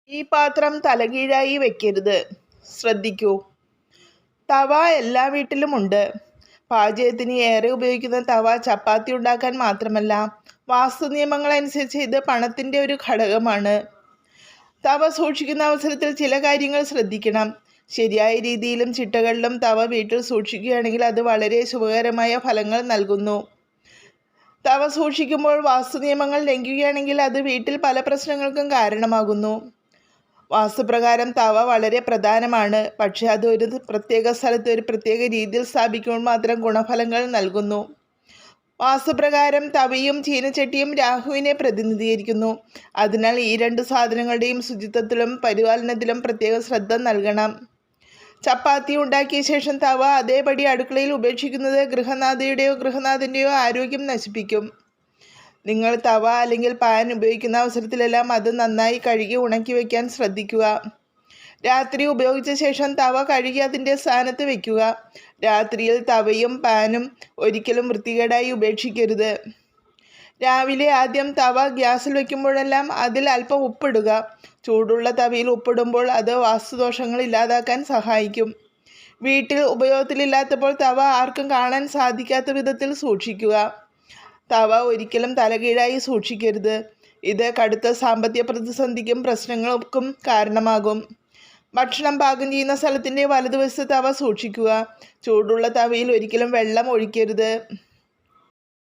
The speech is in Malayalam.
ഈ പാത്രം തലകീഴായി വെക്കരുത്. ശ്രദ്ധിക്കൂ. തവ എല്ലാ വീട്ടിലുമുണ്ട്. പാചകത്തിന് ഏറെ ഉപയോഗിക്കുന്ന തവ ചപ്പാത്തി ഉണ്ടാക്കാൻ മാത്രമല്ല, വാസ്തു നിയമങ്ങളനുസരിച്ച് ഇത് പണത്തിൻ്റെ ഒരു ഘടകമാണ്. തവ സൂക്ഷിക്കുന്ന അവസരത്തിൽ ചില കാര്യങ്ങൾ ശ്രദ്ധിക്കണം. ശരിയായ രീതിയിലും ചിട്ടകളിലും തവ വീട്ടിൽ സൂക്ഷിക്കുകയാണെങ്കിൽ അത് വളരെ ശുഭകരമായ ഫലങ്ങൾ നൽകുന്നു. തവ സൂക്ഷിക്കുമ്പോൾ വാസ്തു നിയമങ്ങൾ ലംഘിക്കുകയാണെങ്കിൽ അത് വീട്ടിൽ പല പ്രശ്നങ്ങൾക്കും കാരണമാകുന്നു. വാസ്തുപ്രകാരം തവ വളരെ പ്രധാനമാണ്. പക്ഷേ അത് ഒരു പ്രത്യേക സ്ഥലത്ത് ഒരു പ്രത്യേക രീതിയിൽ സ്ഥാപിക്കുമ്പോൾ മാത്രം ഗുണഫലങ്ങൾ നൽകുന്നു. വാസ്തുപ്രകാരം തവയും ചീനച്ചട്ടിയും രാഹുവിനെ പ്രതിനിധീകരിക്കുന്നു. അതിനാൽ ഈ രണ്ട് സാധനങ്ങളുടെയും ശുചിത്വത്തിലും പരിപാലനത്തിലും പ്രത്യേക ശ്രദ്ധ നൽകണം. ചപ്പാത്തി ഉണ്ടാക്കിയ ശേഷം തവ അതേപടി അടുക്കളയിൽ ഉപേക്ഷിക്കുന്നത് ഗൃഹനാഥയുടെയോ ഗൃഹനാഥൻ്റെയോ ആരോഗ്യം നശിപ്പിക്കും. നിങ്ങൾ തവ അല്ലെങ്കിൽ പാൻ ഉപയോഗിക്കുന്ന അവസരത്തിലെല്ലാം അത് നന്നായി കഴുകി ഉണക്കി വയ്ക്കാൻ ശ്രദ്ധിക്കുക. രാത്രി ഉപയോഗിച്ച ശേഷം തവ കഴുകി അതിൻ്റെ സ്ഥാനത്ത് വയ്ക്കുക. രാത്രിയിൽ തവയും പാനും ഒരിക്കലും വൃത്തികേടായി ഉപേക്ഷിക്കരുത്. രാവിലെ ആദ്യം തവ ഗ്യാസിൽ വയ്ക്കുമ്പോഴെല്ലാം അതിൽ അല്പം ഉപ്പിടുക. ചൂടുള്ള തവയിൽ ഉപ്പിടുമ്പോൾ അത് വാസ്തുദോഷങ്ങൾ ഇല്ലാതാക്കാൻ സഹായിക്കും. വീട്ടിൽ ഉപയോഗത്തിലില്ലാത്തപ്പോൾ തവ ആർക്കും കാണാൻ സാധിക്കാത്ത വിധത്തിൽ സൂക്ഷിക്കുക. തവ ഒരിക്കലും തലകീഴായി സൂക്ഷിക്കരുത്. ഇത് കടുത്ത സാമ്പത്തിക പ്രതിസന്ധിക്കും പ്രശ്നങ്ങൾക്കും കാരണമാകും. ഭക്ഷണം പാകം ചെയ്യുന്ന സ്ഥലത്തിൻ്റെ വലതുവശത്ത് തവ സൂക്ഷിക്കുക. ചൂടുള്ള തവയിൽ ഒരിക്കലും വെള്ളം ഒഴിക്കരുത്.